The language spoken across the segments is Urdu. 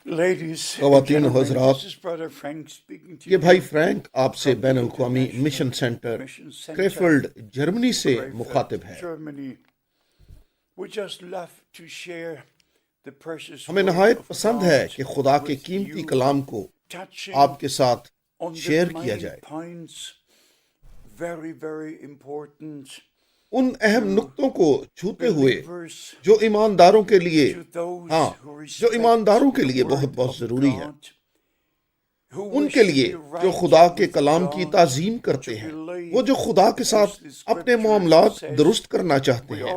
خواتین و حضرات، یہ بھائی فرینک آپ سے بین الاقوامی مشن سینٹر کریفلڈ جرمنی سے مخاطب ہے۔ ہمیں نہایت پسند ہے کہ خدا کے قیمتی کلام کو آپ کے ساتھ شیئر کیا جائے۔ ان اہم نقطوں کو چھوتے ہوئے جو ایمانداروں کے لیے بہت بہت ضروری ہے، ان کے لیے جو خدا کے کلام کی تعظیم کرتے ہیں، وہ جو خدا کے ساتھ اپنے معاملات درست کرنا چاہتے ہیں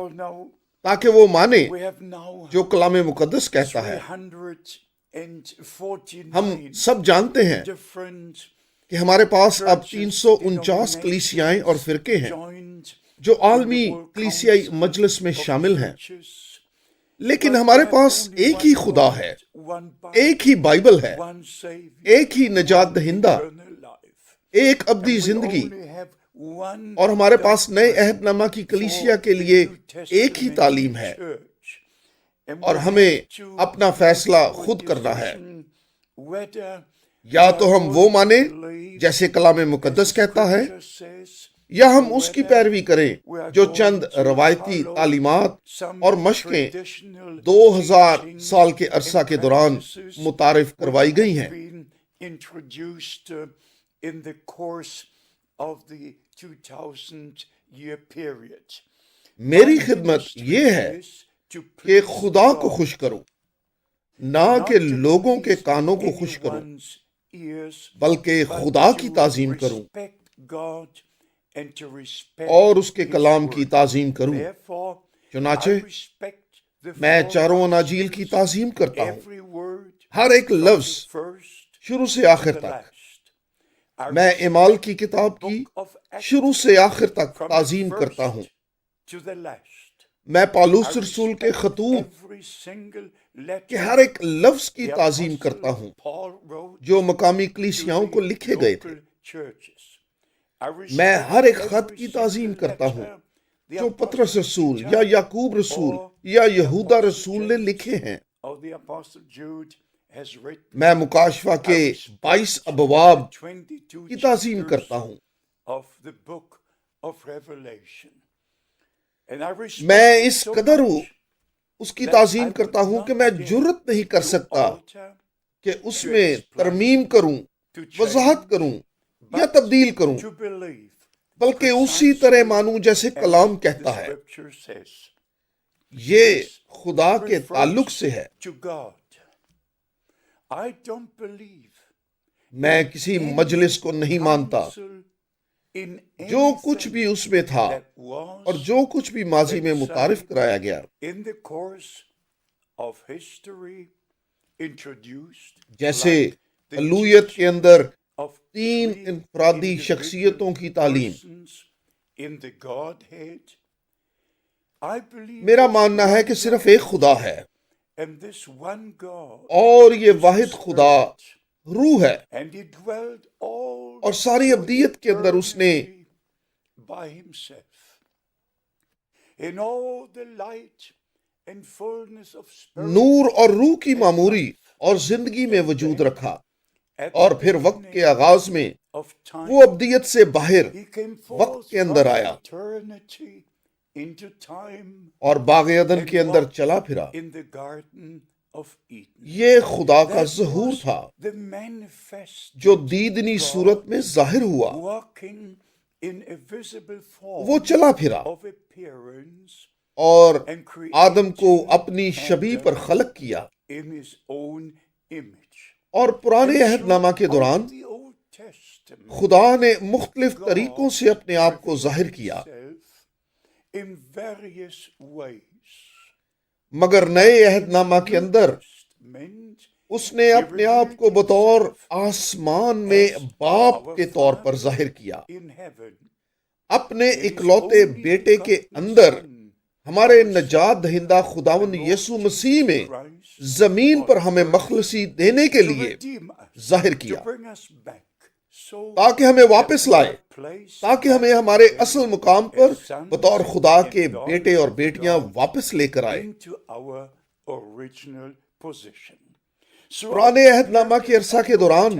تاکہ وہ مانے جو کلام مقدس کہتا ہے۔ ہم سب جانتے ہیں کہ ہمارے پاس اب 349 کلیسیائیں اور فرقے ہیں جو عالمی کلیسیائی مجلس میں شامل ہیں، لیکن ہمارے پاس ایک ہی خدا ہے، ایک ہی بائبل ہے، ایک ہی نجات دہندہ، ایک ابدی زندگی، اور ہمارے پاس نئے عہد نامہ کی کلیسیا کے لیے ایک ہی تعلیم ہے، اور ہمیں اپنا فیصلہ خود کرنا ہے۔ یا تو ہم وہ مانیں جیسے کلام مقدس کہتا ہے، یا ہم اس کی پیروی کریں جو چند روایتی تعلیمات اور مشقیں 2000 سال کے عرصہ کے دوران متعارف کروائی گئی ہیں۔ میری خدمت یہ ہے کہ خدا کو خوش کروں، نہ کہ لوگوں کے کانوں کو خوش کروں، بلکہ خدا کی تعظیم کروں اور اس کے کلام کی تعظیم کروں۔ چنانچہ میں چاروں اناجیل کی تعظیم کرتا ہوں، ہر ایک لفظ شروع سے آخر تک۔ میں اعمال کی کتاب کی شروع سے آخر تک تعظیم کرتا ہوں۔ میں پالوس رسول کے خطوط کے ہر ایک لفظ کی تعظیم کرتا ہوں جو مقامی کلیسیاؤں کو لکھے گئے تھے۔ میں ہر ایک خط کی تعظیم کرتا ہوں جو پطرس رسول یا یعقوب رسول یا یہودا رسول نے لکھے ہیں۔ میں مکاشفہ کے 22 ابواب کی تعظیم کرتا ہوں۔ میں اس قدر اس کی تعظیم کرتا ہوں کہ میں جرت نہیں کر سکتا کہ اس میں ترمیم کروں، وضاحت کروں یا تبدیل کروں، بلکہ اسی طرح مانوں جیسے کلام کہتا ہے۔ یہ خدا کے تعلق سے ہے۔ میں کسی مجلس کو نہیں مانتا جو کچھ بھی اس میں تھا اور جو کچھ بھی ماضی میں متعارف کرایا گیا۔ جیسے الوہیت کے اندر 3 انفرادی شخصیتوں کی تعلیم، میرا ماننا ہے کہ صرف ایک خدا ہے، اور یہ واحد خدا روح ہے، اور ساری ابدیت کے اندر اس نے نور اور روح کی معموری اور زندگی میں وجود رکھا، اور پھر وقت کے آغاز میں وہ ابدیت سے باہر وقت کے اندر آیا اور باغ عدن کے اندر چلا پھرا۔ یہ خدا کا ظہور تھا جو دیدنی صورت میں ظاہر ہوا۔ وہ چلا پھرا اور آدم کو اپنی شبیہ پر خلق کیا، اور پرانے عہد نامہ کے دوران خدا نے مختلف طریقوں سے اپنے آپ کو ظاہر کیا، مگر نئے عہد نامہ کے اندر اس نے اپنے آپ کو بطور آسمان میں باپ کے طور پر ظاہر کیا۔ اپنے اکلوتے بیٹے کے اندر ہمارے نجات دہندہ خداوند یسوع مسیح میں زمین پر ہمیں مخلصی دینے کے لیے ظاہر کیا، تاکہ ہمیں واپس لائے، تاکہ ہمیں ہمارے اصل مقام پر بطور خدا کے بیٹے اور بیٹیاں واپس لے کر آئے۔ پرانے عہد نامہ کے عرصہ کے دوران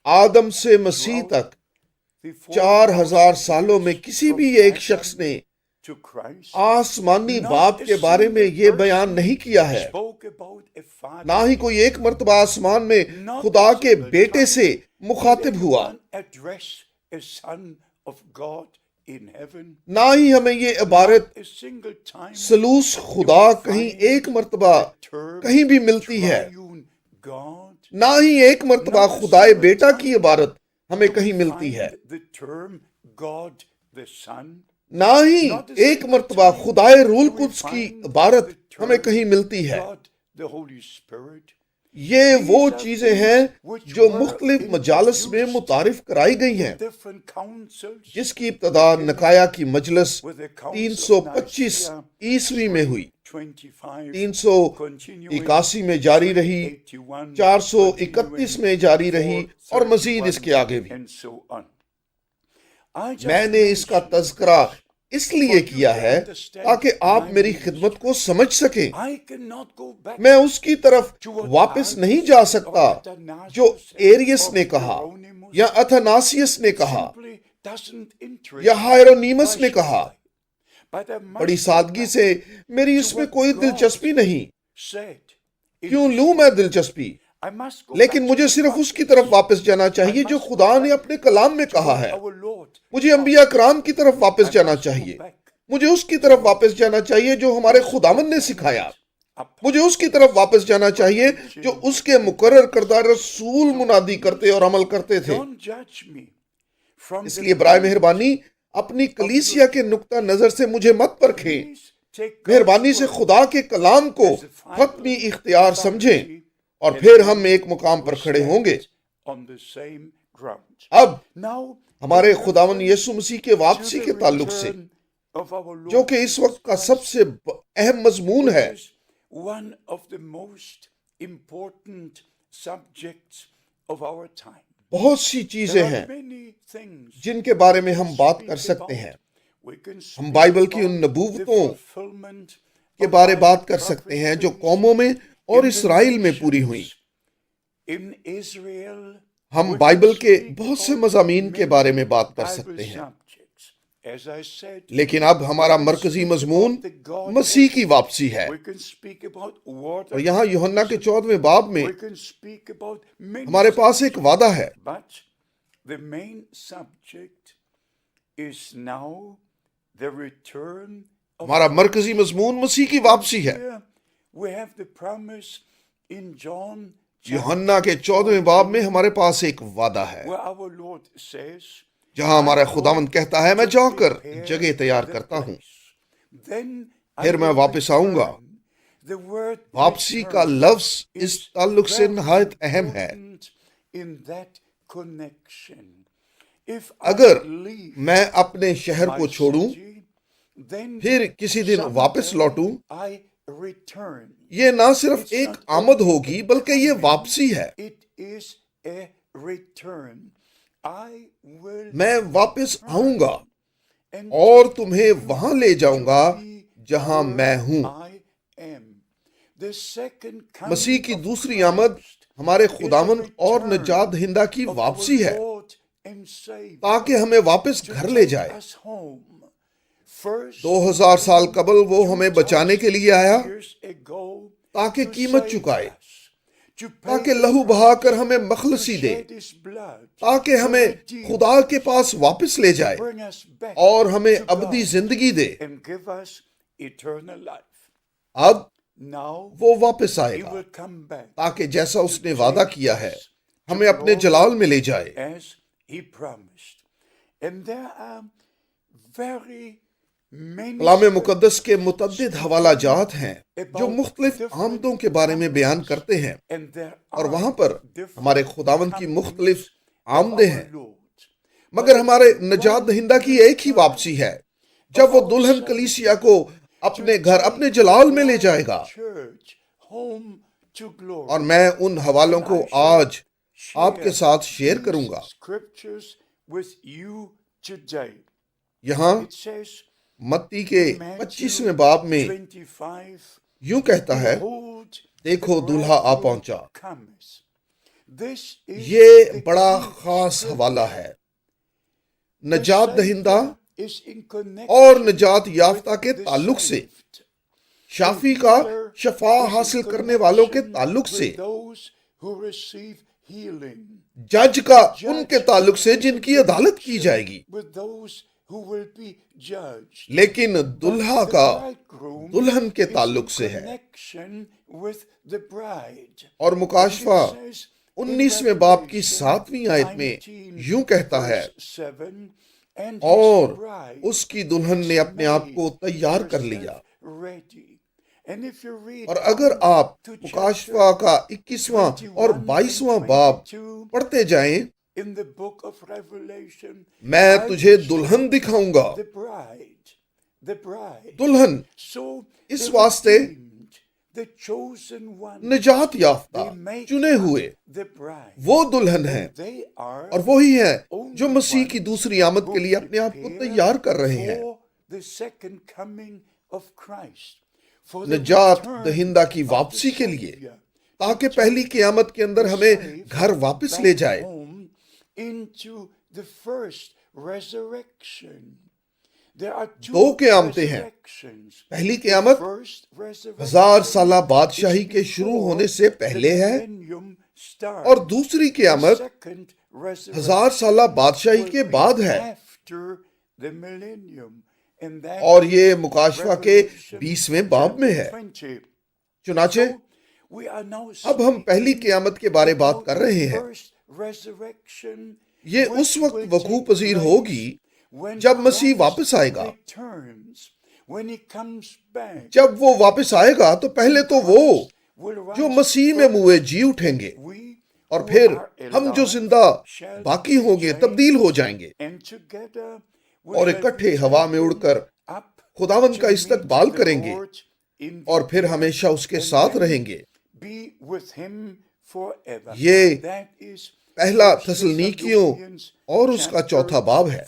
آدم سے مسیح تک 4000 سالوں میں کسی بھی ایک شخص نے آسمانی باپ کے بارے میں یہ بیان نہیں کیا ہے، نہ ہی کوئی ایک مرتبہ آسمان میں خدا کے بیٹے سے مخاطب ہوا، نہ ہی ہمیں یہ عبارت ثالوث خدا کہیں ایک مرتبہ کہیں بھی ملتی ہے، نہ ہی ایک مرتبہ خدائے بیٹا کی عبارت ہمیں کہیں ملتی ہے، نہ ہی ایک مرتبہ خدائے روح القدس کی عبارت ہمیں کہیں ملتی ہے۔ یہ وہ چیزیں ہیں جو مختلف مجالس میں متعارف کرائی گئی ہیں، جس کی ابتدا نکایا کی مجلس 325 عیسوی میں ہوئی، 381 میں جاری رہی، 431 میں جاری رہی اور مزید اس کے آگے بھی۔ میں نے اس کا تذکرہ اس لیے کیا ہے تاکہ آپ میری خدمت کو سمجھ سکیں۔ میں اس کی طرف واپس نہیں جا سکتا جو ایریس نے کہا یا اتھناسیس نے کہا یا ہائرونیمس نے کہا۔ بڑی سادگی سے میری اس میں کوئی دلچسپی نہیں۔ کیوں لوں میں دلچسپی؟ لیکن مجھے صرف اس کی طرف واپس جانا چاہیے جو خدا نے اپنے کلام میں کہا ہے۔ مجھے انبیاء کرام کی طرف واپس جانا چاہیے، مجھے اس کی طرف واپس جانا چاہیے جو ہمارے خداوند نے سکھایا، مجھے اس کی طرف واپس جانا چاہیے جو اس کے مقرر کردہ رسول منادی کرتے اور عمل کرتے تھے۔ اس لیے برائے مہربانی اپنی کلیسیا کے نقطہ نظر سے مجھے مت پرکھیں، مہربانی سے خدا کے کلام کو حتمی اختیار سمجھیں اور پھر ہم ایک مقام پر کھڑے ہوں گے۔ اب ہمارے خداوند یسوع مسیح کے واپسی کے تعلق سے، جو کہ اس وقت کا سب سے اہم مضمون ہے، بہت سی چیزیں ہیں جن کے بارے میں ہم بات کر سکتے ہیں۔ ہم بائبل کی ان نبوتوں کے بارے بات کر سکتے ہیں جو قوموں میں اور اسرائیل میں پوری ہوئیں۔ ہم بائبل کے بہت سے مضامین کے بارے میں بات کر سکتے ہیں، لیکن اب ہمارا مرکزی مضمون مسیح کی واپسی ہے۔ اور یہاں یوحنا کے 14ویں باب میں ہمارے پاس ایک وعدہ ہے۔ ہمارا مرکزی مضمون مسیح کی واپسی ہے۔ یوحنا کے 14ویں باب میں ہمارے پاس ایک وعدہ ہے جہاں ہمارا خداوند کہتا ہے، میں جا کر جگہ تیار کرتا ہوں، پھر میں واپس آؤں گا۔ واپسی کا لفظ اس تعلق سے نہایت اہم ہے۔ اگر میں اپنے شہر کو چھوڑوں پھر کسی دن واپس لوٹوں، یہ نہ صرف ایک آمد ہوگی بلکہ یہ واپسی ہے۔ میں واپس آؤں گا اور تمہیں وہاں لے جاؤں گا جہاں میں ہوں۔ مسیح کی دوسری آمد ہمارے خداوند اور نجات دہندہ کی واپسی ہے تاکہ ہمیں واپس گھر لے جائے۔ 2000 سال قبل وہ ہمیں بچانے کے لیے آیا تاکہ قیمت چکائے، تاکہ لہو بہا کر ہمیں مخلصی دے، تاکہ ہمیں خدا کے پاس واپس لے جائے اور ہمیں ابدی زندگی دے۔ اب وہ واپس آئے گا تاکہ جیسا اس نے وعدہ کیا ہے ہمیں اپنے جلال میں لے جائے۔ کلام مقدس کے متعدد حوالہ جات ہیں جو مختلف آمدوں کے بارے میں بیان کرتے ہیں، اور وہاں پر ہمارے خداوند کی مختلف آمدیں ہیں، مگر ہمارے نجات دہندہ کی ایک ہی واپسی ہے جب وہ دلہن کلیسیا کو اپنے گھر اپنے جلال میں لے جائے گا۔ اور میں ان حوالوں کو آج آپ کے ساتھ شیئر کروں گا۔ یہاں متی کے 25ویں باب میں یوں کہتا ہے، دیکھو دولہا آ پہنچا۔ یہ بڑا خاص حوالہ ہے نجات دہندہ اور نجات یافتہ کے تعلق سے، شافی کا شفا حاصل کرنے والوں کے تعلق سے، جج کا ان کے تعلق سے جن کی عدالت کی جائے گی، لیکن دلہا کا دلہن کے تعلق سے ہے۔ اور مکاشفہ 19ویں باب کی 7ویں آیت میں یوں کہتا ہے، اور اس کی دلہن نے اپنے آپ کو تیار کر لیا۔ اور اگر آپ مکاشفہ کا 21واں اور 22واں باب پڑھتے جائیں، میں تجھے دلہن دکھاؤں گا۔ دلہن اس واسطے نجات یافتہ چنے ہوئے وہ دلہن ہیں، اور وہی ہیں جو مسیح کی دوسری آمد کے لیے اپنے آپ کو تیار کر رہے ہیں، نجات دہندہ کی واپسی کے لیے، تاکہ پہلی قیامت کے اندر ہمیں گھر واپس لے جائے۔ دو قیامتیں ہیں، پہلی قیامت 1000 سالہ بادشاہی کے شروع ہونے سے پہلے ہے، اور دوسری قیامت 1000 سالہ بادشاہی کے بعد ہے، اور یہ مکاشفہ کے 20ویں باب میں ہے۔ چنانچہ اب ہم پہلی قیامت کے بارے بات کر رہے ہیں۔ یہ اس وقت وقوع پذیر ہوگی جب مسیح واپس آئے گا۔ جب وہ واپس آئے گا تو پہلے تو وہ جو مسیح میں موئے جی اٹھیں گے، اور پھر ہم جو زندہ باقی ہوں گے تبدیل ہو جائیں گے، اور اکٹھے ہوا میں اڑ کر خداوند کا استقبال کریں گے، اور پھر ہمیشہ اس کے ساتھ رہیں گے۔ یہ پہلا تسلنیکیوں اور اس کا 4تھا باب ہے۔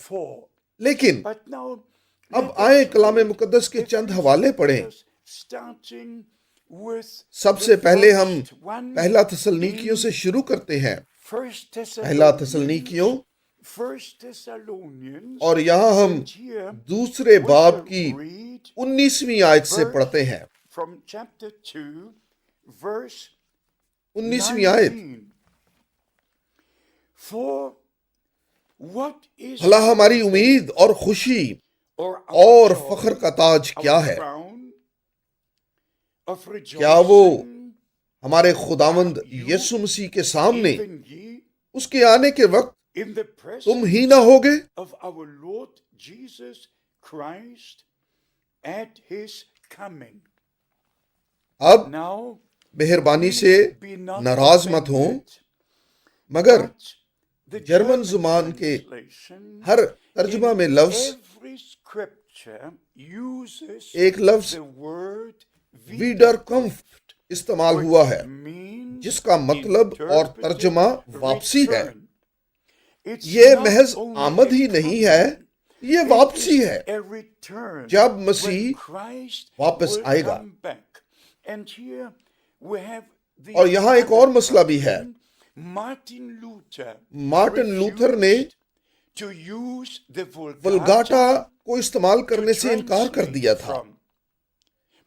لیکن اب آئیں کلام مقدس کے چند حوالے پڑھیں۔ سب سے پہلے ہم پہلا تسلنیکیوں سے شروع کرتے ہیں۔ پہلا تسلنیکیوں، اور یہاں ہم دوسرے باب کی 19ویں آیت سے پڑھتے ہیں۔ 19ویں آیت، بھلا ہماری امید اور خوشی اور فخر کا تاج کیا ہے؟ کیا وہ ہمارے خداوند یسوع مسیح کے سامنے اس کے آنے کے وقت تم ہی نہ ہوگے؟ اب مہربانی سے ناراض مت ہوں، مگر جرمن زبان کے ہر ترجمہ میں ایک لفظ ویڈر کمفٹ استعمال ہوا ہے، جس کا مطلب اور ترجمہ واپسی ہے۔ یہ محض آمد ہی نہیں ہے، یہ واپسی ہے، جب مسیح واپس آئے گا۔ اور یہاں ایک اور مسئلہ بھی ہے۔ مارٹن لوتھر نے ولگاٹا کو استعمال کرنے سے انکار کر دیا تھا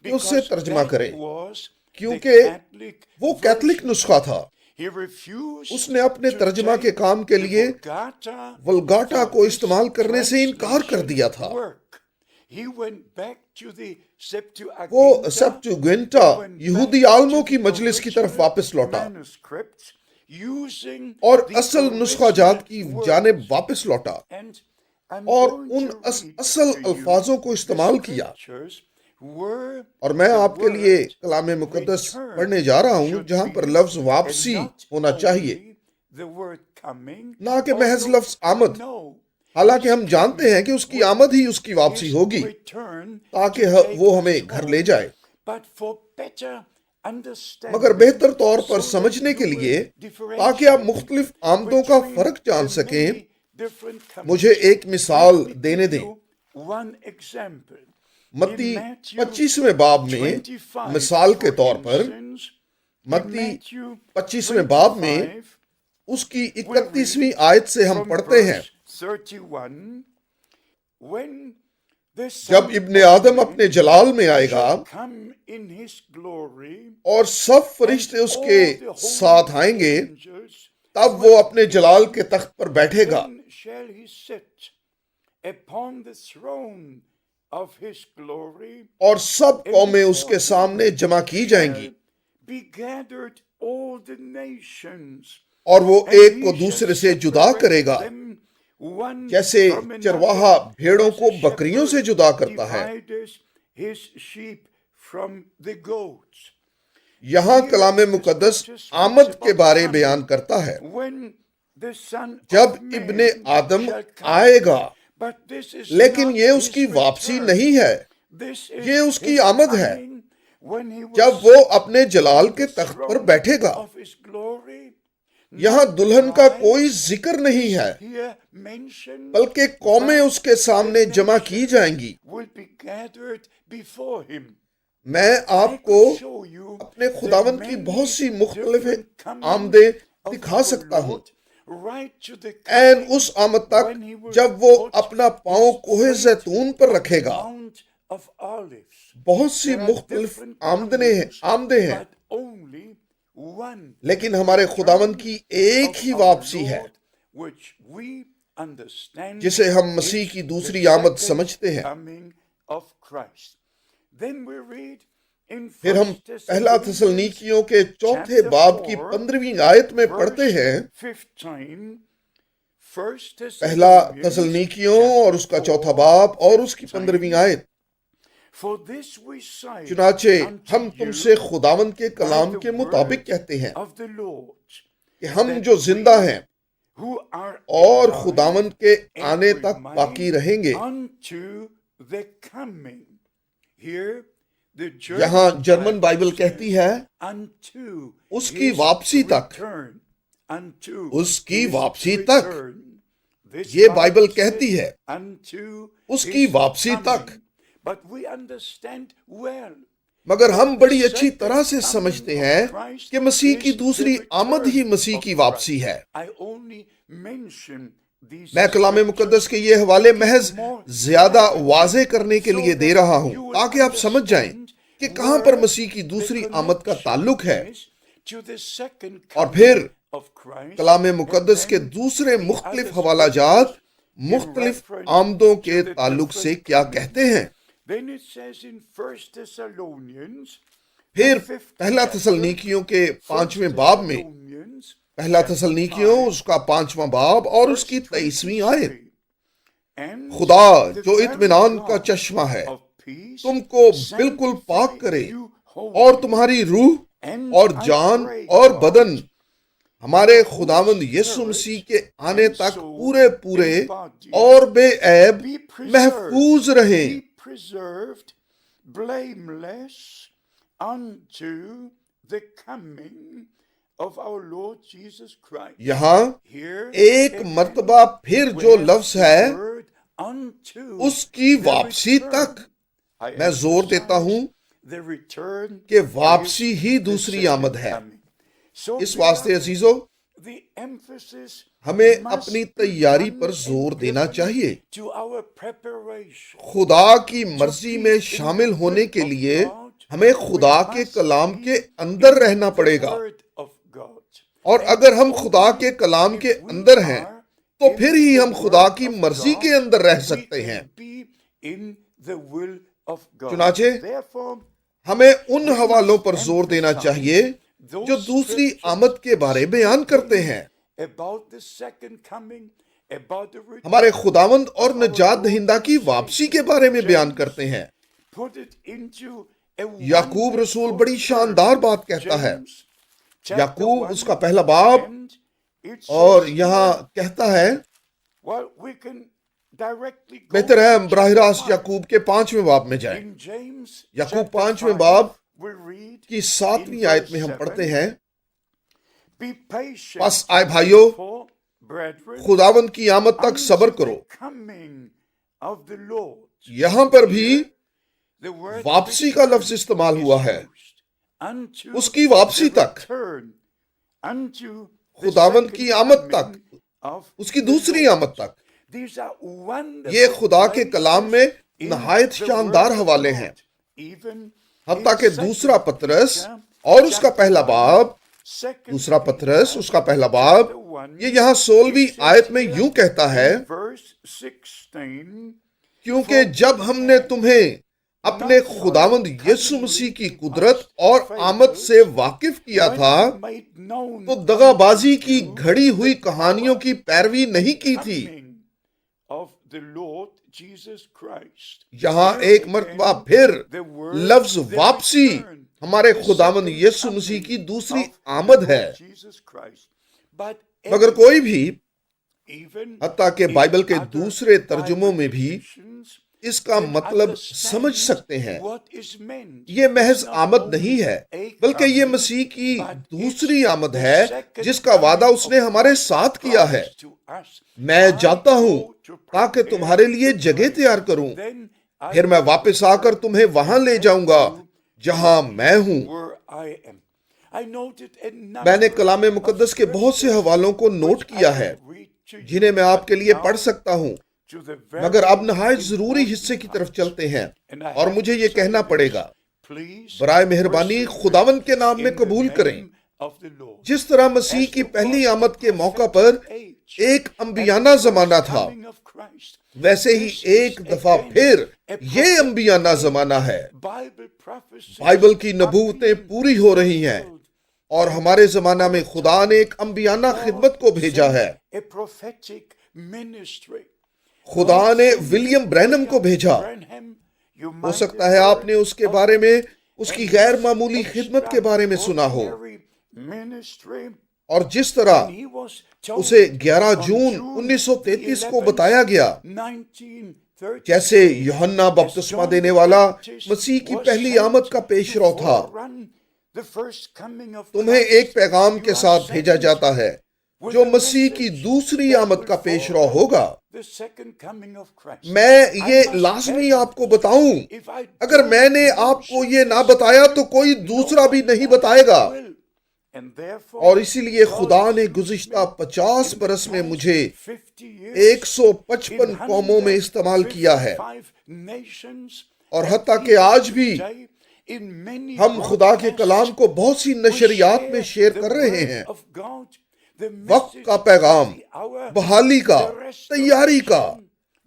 کہ اس سے ترجمہ کرے، کیونکہ وہ کیتھولک نسخہ تھا۔ اس نے اپنے ترجمہ کے کام کے لیے ولگاٹا کو استعمال کرنے سے انکار کر دیا تھا۔ وہ سیپٹوگینٹا یہودی عالموں کی مجلس کی طرف واپس لوٹا اور اصل نسخہ جات کی جانب واپس لوٹا، اور ان اصل الفاظوں کو استعمال کیا۔ اور میں آپ کے لیے کلام مقدس پڑھنے جا رہا ہوں جہاں پر لفظ واپسی ہونا چاہیے، نہ کہ محض لفظ آمد، حالانکہ ہم جانتے ہیں کہ اس کی آمد ہی اس کی واپسی ہوگی تاکہ وہ ہمیں گھر لے جائے۔ مگر بہتر طور پر سمجھنے کے لیے، تاکہ آپ مختلف آمدوں کا فرق جان سکیں، مجھے ایک مثال دینے دیں۔ متی 25ویں باب میں مثال کے طور پر متی 25ویں باب میں اس کی 31ویں آیت سے ہم پڑھتے ہیں، جب ابن آدم اپنے جلال میں آئے گا اور سب فرشتے اس کے ساتھ آئیں گے، تب وہ اپنے جلال کے تخت پر بیٹھے گا اور سب قومیں اس کے سامنے جمع کی جائیں گی، اور وہ ایک کو دوسرے سے جدا کرے گا، جیسے چرواہا بھیڑوں کو بکریوں سے جدا کرتا ہے۔ یہاں کلام مقدس آمد کے بارے بیان کرتا ہے، جب ابن آدم آئے گا، لیکن یہ اس کی واپسی نہیں ہے، یہ اس کی آمد ہے جب وہ اپنے جلال کے تخت پر بیٹھے گا۔ یہاں دلہن کا کوئی ذکر نہیں ہے، بلکہ قومیں اس کے سامنے جمع کی جائیں گی۔ میں آپ کو اپنے خداوند کی بہت سی مختلف آمدیں دکھا سکتا ہوں، این اس آمد تک جب وہ اپنا پاؤں کوہ زیتون پر رکھے گا۔ بہت سی مختلف آمدیں ہیں، لیکن ہمارے خداوند کی ایک ہی واپسی ہے، جسے ہم مسیح کی دوسری آمد سمجھتے ہیں۔ پھر ہم پہلا تسلنیکیوں کے 4 باب کی 15ویں آیت میں پڑھتے ہیں، پہلا تسلنیکیوں اور اس کا 4 باب اور اس کی 15ویں آیت، چنانچہ ہم تم سے خداوند کے کلام کے مطابق کہتے ہیں کہ ہم جو زندہ ہیں اور خداوند کے آنے تک باقی رہیں گے۔ یہاں جرمن بائبل کہتی ہے اس کی واپسی تک، اس کی واپسی تک، یہ بائبل کہتی ہے اس کی واپسی تک۔ مگر ہم بڑی اچھی طرح سے سمجھتے ہیں کہ مسیح کی دوسری آمد ہی مسیح کی واپسی ہے۔ میں کلام مقدس کے یہ حوالے محض زیادہ واضح کرنے کے لیے دے رہا ہوں تاکہ آپ سمجھ جائیں کہ کہاں پر مسیح کی دوسری آمد کا تعلق ہے، اور پھر کلام مقدس کے دوسرے مختلف حوالہ جات مختلف آمدوں کے تعلق سے کیا کہتے ہیں۔ پھر پہلا تسلنیکیوں کے 5ویں باب میں، پہلا تسلنیکیوں اس کا 5واں باب اور اس کی 23ویں آیت، خدا جو اطمینان کا چشمہ ہے تم کو بالکل پاک کرے، اور تمہاری روح اور جان اور بدن ہمارے خداوند یسوع مسیح کے آنے تک پورے اور بے عیب محفوظ رہیں۔ یہاں ایک مرتبہ پھر جو لفظ ہے اس کی واپسی تک، میں زور دیتا ہوں کہ واپسی ہی دوسری آمد ہے۔ اس واسطے عزیزو ہمیں اپنی تیاری پر زور دینا چاہیے۔ خدا کی مرضی میں شامل ہونے کے لیے ہمیں خدا کے کلام کے اندر رہنا پڑے گا، اور اگر ہم خدا کے کلام کے اندر ہیں تو پھر ہی ہم خدا کی مرضی کے اندر رہ سکتے ہیں۔ چنانچہ ہمیں ان حوالوں پر زور دینا چاہیے جو دوسری آمد کے بارے بیان کرتے ہیں، ہمارے خداوند اور نجات دہندہ کی واپسی کے بارے میں بیان کرتے ہیں۔ یعقوب رسول بڑی شاندار بات کہتا ہے، یعقوب اس کا پہلا باب، اور یہاں کہتا ہے، بہتر ہے ہم براہ راست یعقوب کے 5ویں باب میں جائیں۔ یعقوب 5ویں باب کی 7ویں آیت میں ہم پڑھتے ہیں، پس آئے بھائیو خداوند کی آمد تک صبر کرو۔ یہاں پر بھی واپسی کا لفظ استعمال ہوا ہے، اس کی واپسی تک، خداوند کی آمد تک، اس کی دوسری آمد تک۔ یہ خدا کے کلام میں نہایت شاندار حوالے ہیں، حتیٰ کہ دوسرا پطرس اور اس کا پہلا باب، دوسرا پطرس اس کا پہلا باب، یہ یہاں 16ویں آیت میں یوں کہتا ہے، کیونکہ جب ہم نے تمہیں اپنے خداوند یسوع مسیح کی قدرت اور آمد سے واقف کیا تھا تو دغا بازی کی گھڑی ہوئی کہانیوں کی پیروی نہیں کی تھی۔ یہاں ایک مرتبہ پھر لفظ واپسی ہمارے خداوند یسوع مسیح کی دوسری آمد ہے۔ مگر کوئی بھی، حتیٰ کہ بائبل کے دوسرے ترجموں میں بھی اس کا مطلب سمجھ سکتے ہیں، یہ محض آمد نہیں ہے، بلکہ یہ مسیح کی دوسری آمد ہے جس کا وعدہ اس نے ہمارے ساتھ کیا ہے۔ میں جاتا ہوں تاکہ تمہارے لیے جگہ تیار کروں، پھر میں واپس آ کر تمہیں وہاں لے جاؤں گا جہاں میں ہوں۔ میں نے کلام مقدس کے بہت سے حوالوں کو نوٹ کیا ہے جنہیں میں آپ کے لیے پڑھ سکتا ہوں، مگر اب نہایت ضروری حصے کی طرف چلتے ہیں، اور مجھے یہ کہنا پڑے گا، برائے مہربانی خداوند کے نام میں قبول کریں۔ جس طرح مسیح کی پہلی آمد کے موقع پر ایک انبیانہ زمانہ تھا، ویسے ہی ایک دفعہ پھر یہ انبیانہ زمانہ ہے۔ بائبل کی نبوتیں پوری ہو رہی ہیں، اور ہمارے زمانہ میں خدا نے ایک انبیانہ خدمت کو بھیجا ہے۔ خدا نے ولیم برینم کو بھیجا۔ ہو سکتا ہے آپ نے اس کے بارے میں، اس کی غیر معمولی خدمت کے بارے میں سنا ہو، اور جس طرح اسے 11 جون 1933 کو بتایا گیا، جیسے یوحنا بپتسمہ دینے والا مسیح کی پہلی آمد کا پیش رو تھا۔ تمہیں ایک پیغام کے ساتھ بھیجا جاتا ہے جو مسیح کی دوسری آمد کا پیش رو ہوگا۔ میں یہ لازمی آپ کو بتاؤں، اگر میں نے آپ کو یہ نہ بتایا تو کوئی دوسرا بھی نہیں بتائے گا، اور اسی لیے خدا نے گزشتہ 50 برس میں مجھے 155 قوموں میں استعمال کیا ہے، اور حتیٰ کہ آج بھی ہم خدا کے کلام کو بہت سی نشریات میں شیئر کر رہے ہیں۔ وقت کا پیغام، بحالی کا، تیاری کا،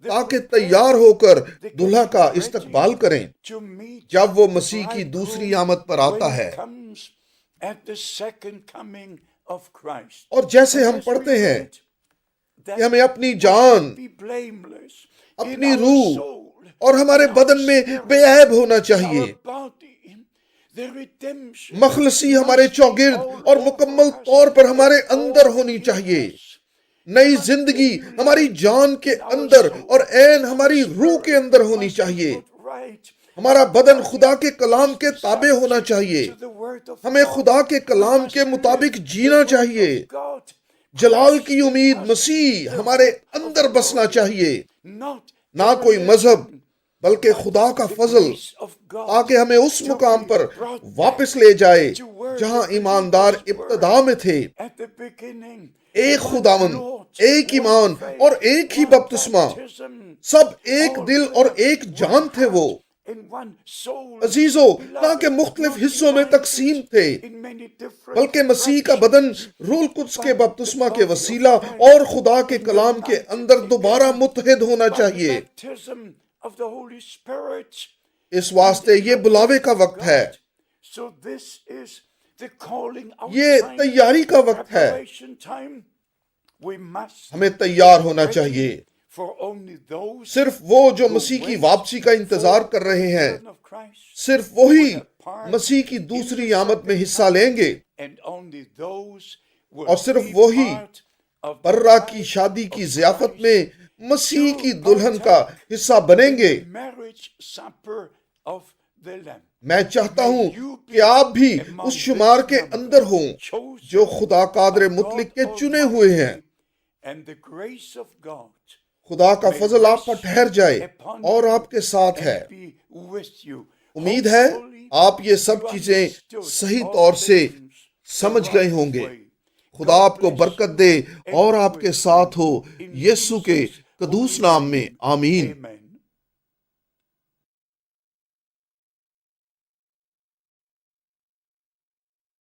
تاکہ تیار ہو کر دلہا کا استقبال کریں جب وہ مسیح کی دوسری آمد پر آتا ہے۔ اور جیسے ہم پڑھتے ہیں کہ ہمیں اپنی جان، اپنی روح اور ہمارے بدن میں بے عیب ہونا چاہیے۔ مخلصی ہمارے چوگرد اور مکمل طور پر ہمارے اندر ہونی چاہیے۔ نئی زندگی ہماری جان کے اندر اور عین ہماری روح کے اندر ہونی چاہیے۔ ہمارا بدن خدا کے کلام کے تابع ہونا چاہیے۔ ہمیں خدا کے کلام کے مطابق جینا چاہیے۔ جلال کی امید مسیح ہمارے اندر بسنا چاہیے، نہ کوئی مذہب بلکہ خدا کا فضل، تاکہ ہمیں اس مقام پر واپس لے جائے جہاں ایماندار ابتدا میں تھے۔ ایک خداوند، ایک ایمان اور ایک ہی بپتسمہ، سب ایک دل اور ایک جان تھے وہ۔ عزیزو، نہ کہ مختلف حصوں میں تقسیم تھے، بلکہ مسیح کا بدن روح القدس کے بپتسمہ کے وسیلہ اور خدا کے کلام کے اندر دوبارہ متحد ہونا چاہیے۔ اس واسطے یہ بلاوے کا وقت ہے، یہ تیاری کا وقت ہے۔ ہمیں تیار ہونا چاہیے۔ صرف وہ جو مسیح کی واپسی کا انتظار کر رہے ہیں، صرف وہی مسیح کی دوسری آمد میں حصہ لیں گے، اور صرف وہی برہ کی شادی کی ضیافت میں مسیح کی دلہن کا حصہ بنیں گے۔ میں چاہتا ہوں کہ آپ بھی اس شمار کے اندر ہوں جو خدا قادر مطلق کے چنے ہوئے ہیں۔ خدا کا فضل آپ پر ٹھہر جائے اور آپ کے ساتھ ہے۔ امید ہے آپ یہ سب چیزیں صحیح طور سے سمجھ گئے ہوں گے۔ خدا آپ کو برکت دے اور آپ کے ساتھ ہو، یسوع کے قدوس نام میں، آمین۔